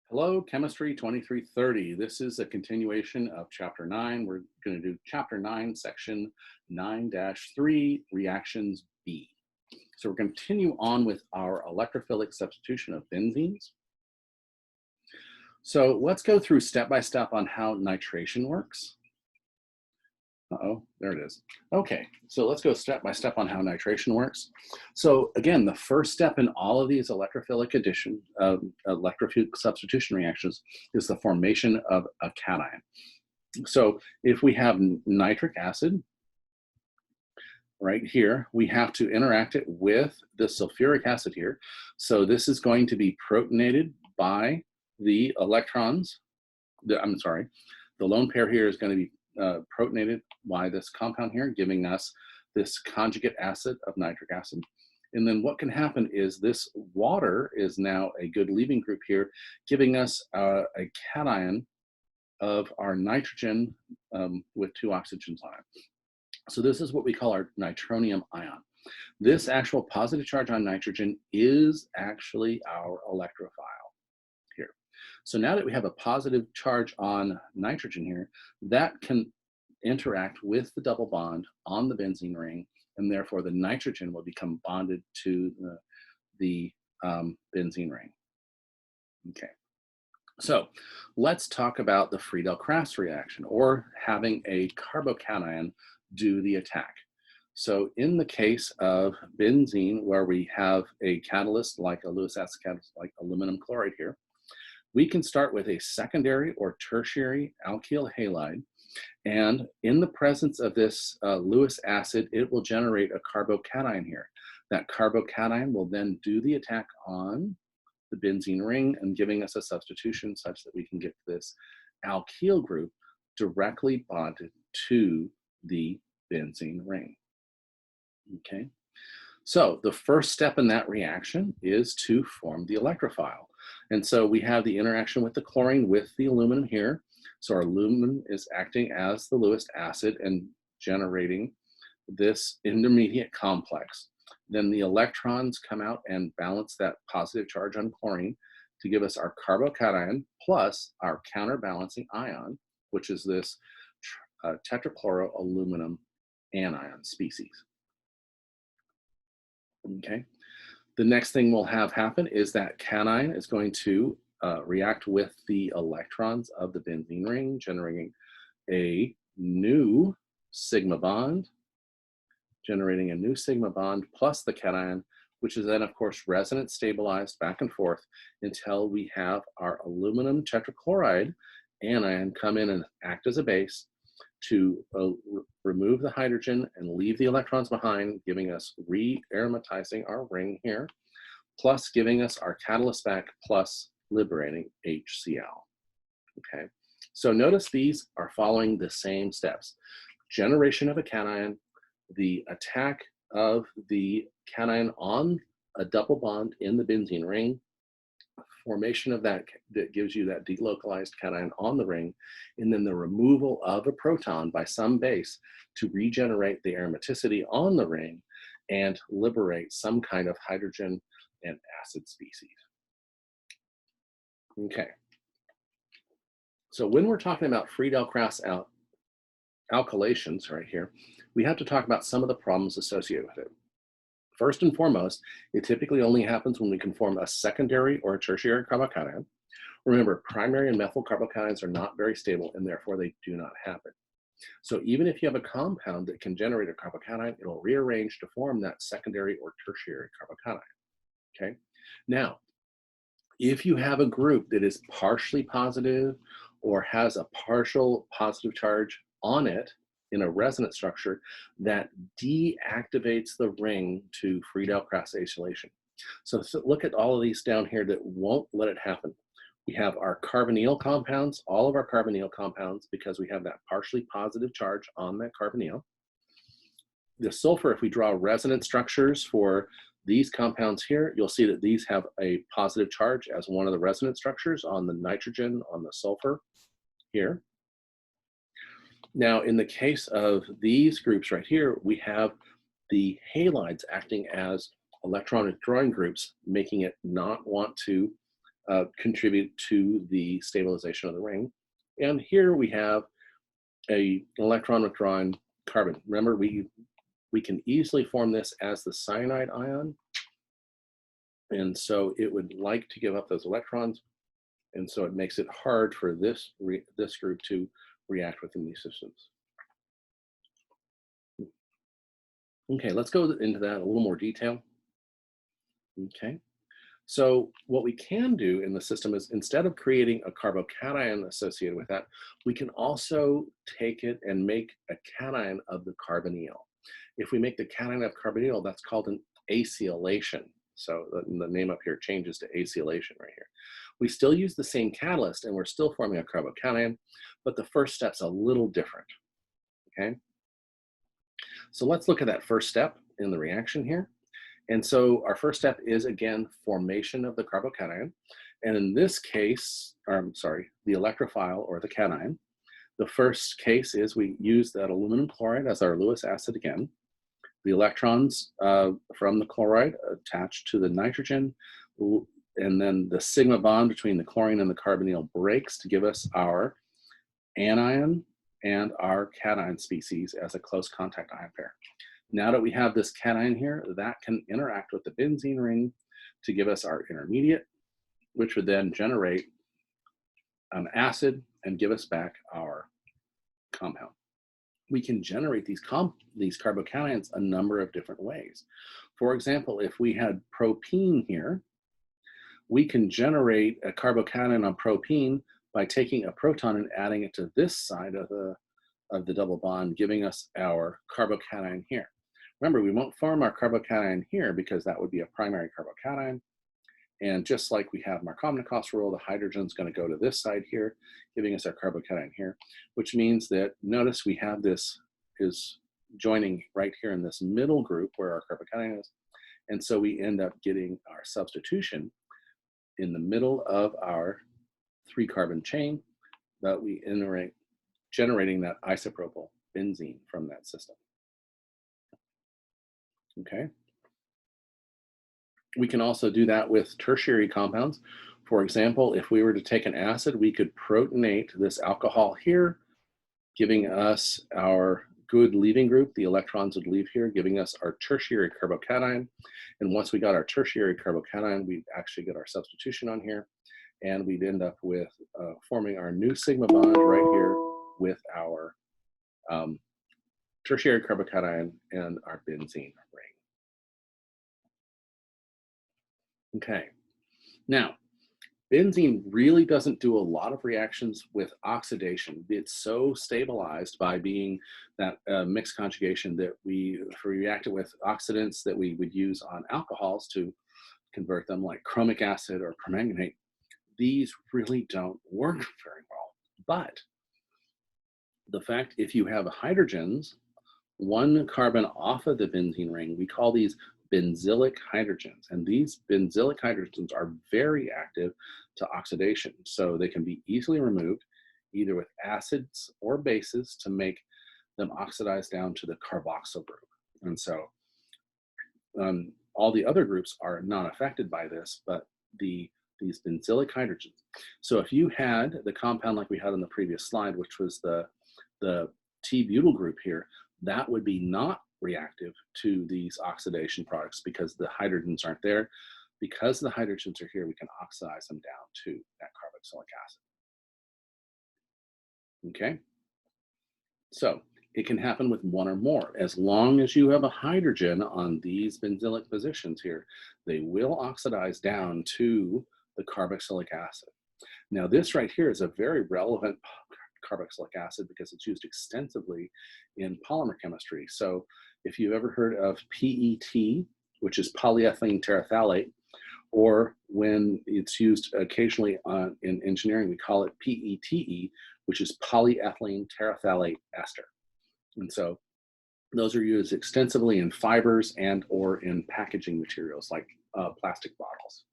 Hello, Chemistry 2330. This is a continuation of Chapter 9. We're going to do Chapter 9, Section 9-3, Reactions B. So we're going to continue on with our electrophilic substitution of benzenes. So let's go through step by step on how nitration works. Uh-oh, there it is. Okay, so let's go step by step on how nitration works. So again, the first step in all of these electrophilic electrophilic substitution reactions is the formation of a cation. So if we have nitric acid right here, we have to interact it with the sulfuric acid here. So this is going to be protonated by the electrons. The lone pair here is going to be protonated by this compound here, giving us this conjugate acid of nitric acid. And then what can happen is this water is now a good leaving group here, giving us a cation of our nitrogen with two oxygens on it. So this is what we call our nitronium ion. This actual positive charge on nitrogen is actually our electrophile here. So now that we have a positive charge on nitrogen here, that can interact with the double bond on the benzene ring, and therefore the nitrogen will become bonded to the benzene ring. Okay, so let's talk about the Friedel-Crafts reaction, or having a carbocation do the attack. So in the case of benzene, where we have a catalyst like a Lewis acid catalyst like aluminum chloride here, we can start with a secondary or tertiary alkyl halide, and in the presence of this Lewis acid, it will generate a carbocation here. That carbocation will then do the attack on the benzene ring and giving us a substitution such that we can get this alkyl group directly bonded to the benzene ring. Okay, so the first step in that reaction is to form the electrophile. And so we have the interaction with the chlorine with the aluminum here. So our aluminum is acting as the Lewis acid and generating this intermediate complex. Then the electrons come out and balance that positive charge on chlorine to give us our carbocation plus our counterbalancing ion, which is this tetrachloroaluminum anion species. Okay. The next thing we'll have happen is that cation is going to react with the electrons of the benzene ring, generating a new sigma bond, plus the cation, which is then, of course, resonance stabilized back and forth until we have our aluminum tetrachloride anion come in and act as a base to remove the hydrogen and leave the electrons behind, giving us re-aromatizing our ring here, plus giving us our catalyst back, plus liberating HCl. Okay, so notice these are following the same steps. Generation of a cation, the attack of the cation on a double bond in the benzene ring, formation of that gives you that delocalized cation on the ring, and then the removal of a proton by some base to regenerate the aromaticity on the ring and liberate some kind of hydrogen and acid species. Okay, so when we're talking about Friedel-Crafts alkylations right here, we have to talk about some of the problems associated with it. First and foremost, it typically only happens when we can form a secondary or a tertiary carbocation. Remember, primary and methyl carbocations are not very stable, and therefore they do not happen. So even if you have a compound that can generate a carbocation, it'll rearrange to form that secondary or tertiary carbocation. Okay, now, if you have a group that is partially positive or has a partial positive charge on it in a resonance structure, that deactivates the ring to Friedel-Crafts acylation. So look at all of these down here that won't let it happen. We have our carbonyl compounds, all of our carbonyl compounds, because we have that partially positive charge on that carbonyl. The sulfur, if we draw resonance structures for these compounds here, you'll see that these have a positive charge as one of the resonance structures on the nitrogen, on the sulfur here. Now, in the case of these groups right here, we have the halides acting as electron withdrawing groups, making it not want to contribute to the stabilization of the ring. And here we have an electron withdrawing carbon. Remember, we can easily form this as the cyanide ion. And so it would like to give up those electrons. And so it makes it hard for this group to react within these systems. Okay, let's go into that in a little more detail. Okay, so what we can do in the system is, instead of creating a carbocation associated with that, we can also take it and make a cation of the carbonyl. If we make the cation of carbonyl, that's called an acylation. So the name up here changes to acylation right here. We still use the same catalyst and we're still forming a carbocation, but the first step's a little different, okay? So let's look at that first step in the reaction here. And so our first step is, again, formation of the carbocation. And in this case, the electrophile or the cation, the first case is we use that aluminum chloride as our Lewis acid again. The electrons from the chloride attach to the nitrogen, and then the sigma bond between the chlorine and the carbonyl breaks to give us our anion and our cation species as a close contact ion pair. Now that we have this cation here, that can interact with the benzene ring to give us our intermediate, which would then generate an acid and give us back our compound. We can generate these carbocations a number of different ways. For example, if we had propene here, we can generate a carbocation on propene by taking a proton and adding it to this side of the double bond, giving us our carbocation here. Remember, we won't form our carbocation here because that would be a primary carbocation. And just like we have Markovnikov's rule, the hydrogen's going to go to this side here, giving us our carbocation here, which means that, notice we have this is joining right here in this middle group where our carbocation is. And so we end up getting our substitution in the middle of our 3-carbon chain, but we iterate generating that isopropyl benzene from that system. Okay. We can also do that with tertiary compounds. For example, if we were to take an acid, we could protonate this alcohol here, giving us our good leaving group. The electrons would leave here, giving us our tertiary carbocation. And once we got our tertiary carbocation, we'd actually get our substitution on here, and we'd end up with forming our new sigma bond right here with our tertiary carbocation and our benzene ring. Okay, now benzene really doesn't do a lot of reactions with oxidation. It's so stabilized by being that mixed conjugation that we react it with oxidants that we would use on alcohols to convert them, like chromic acid or permanganate. These really don't work very well. But the fact, if you have hydrogens, one carbon off of the benzene ring, we call these benzylic hydrogens. And these benzylic hydrogens are very active to oxidation. So they can be easily removed either with acids or bases to make them oxidize down to the carboxyl group. And so all the other groups are not affected by this, but these benzylic hydrogens. So if you had the compound like we had on the previous slide, which was the T-butyl group here, that would be not reactive to these oxidation products because the hydrogens aren't there. Because the hydrogens are here, we can oxidize them down to that carboxylic acid. Okay, so it can happen with one or more. As long as you have a hydrogen on these benzylic positions here, they will oxidize down to the carboxylic acid. Now this right here is a very relevant carboxylic acid because it's used extensively in polymer chemistry. So if you've ever heard of PET, which is polyethylene terephthalate, or when it's used occasionally in engineering, we call it PETE, which is polyethylene terephthalate ester. And so those are used extensively in fibers and or in packaging materials like plastic bottles.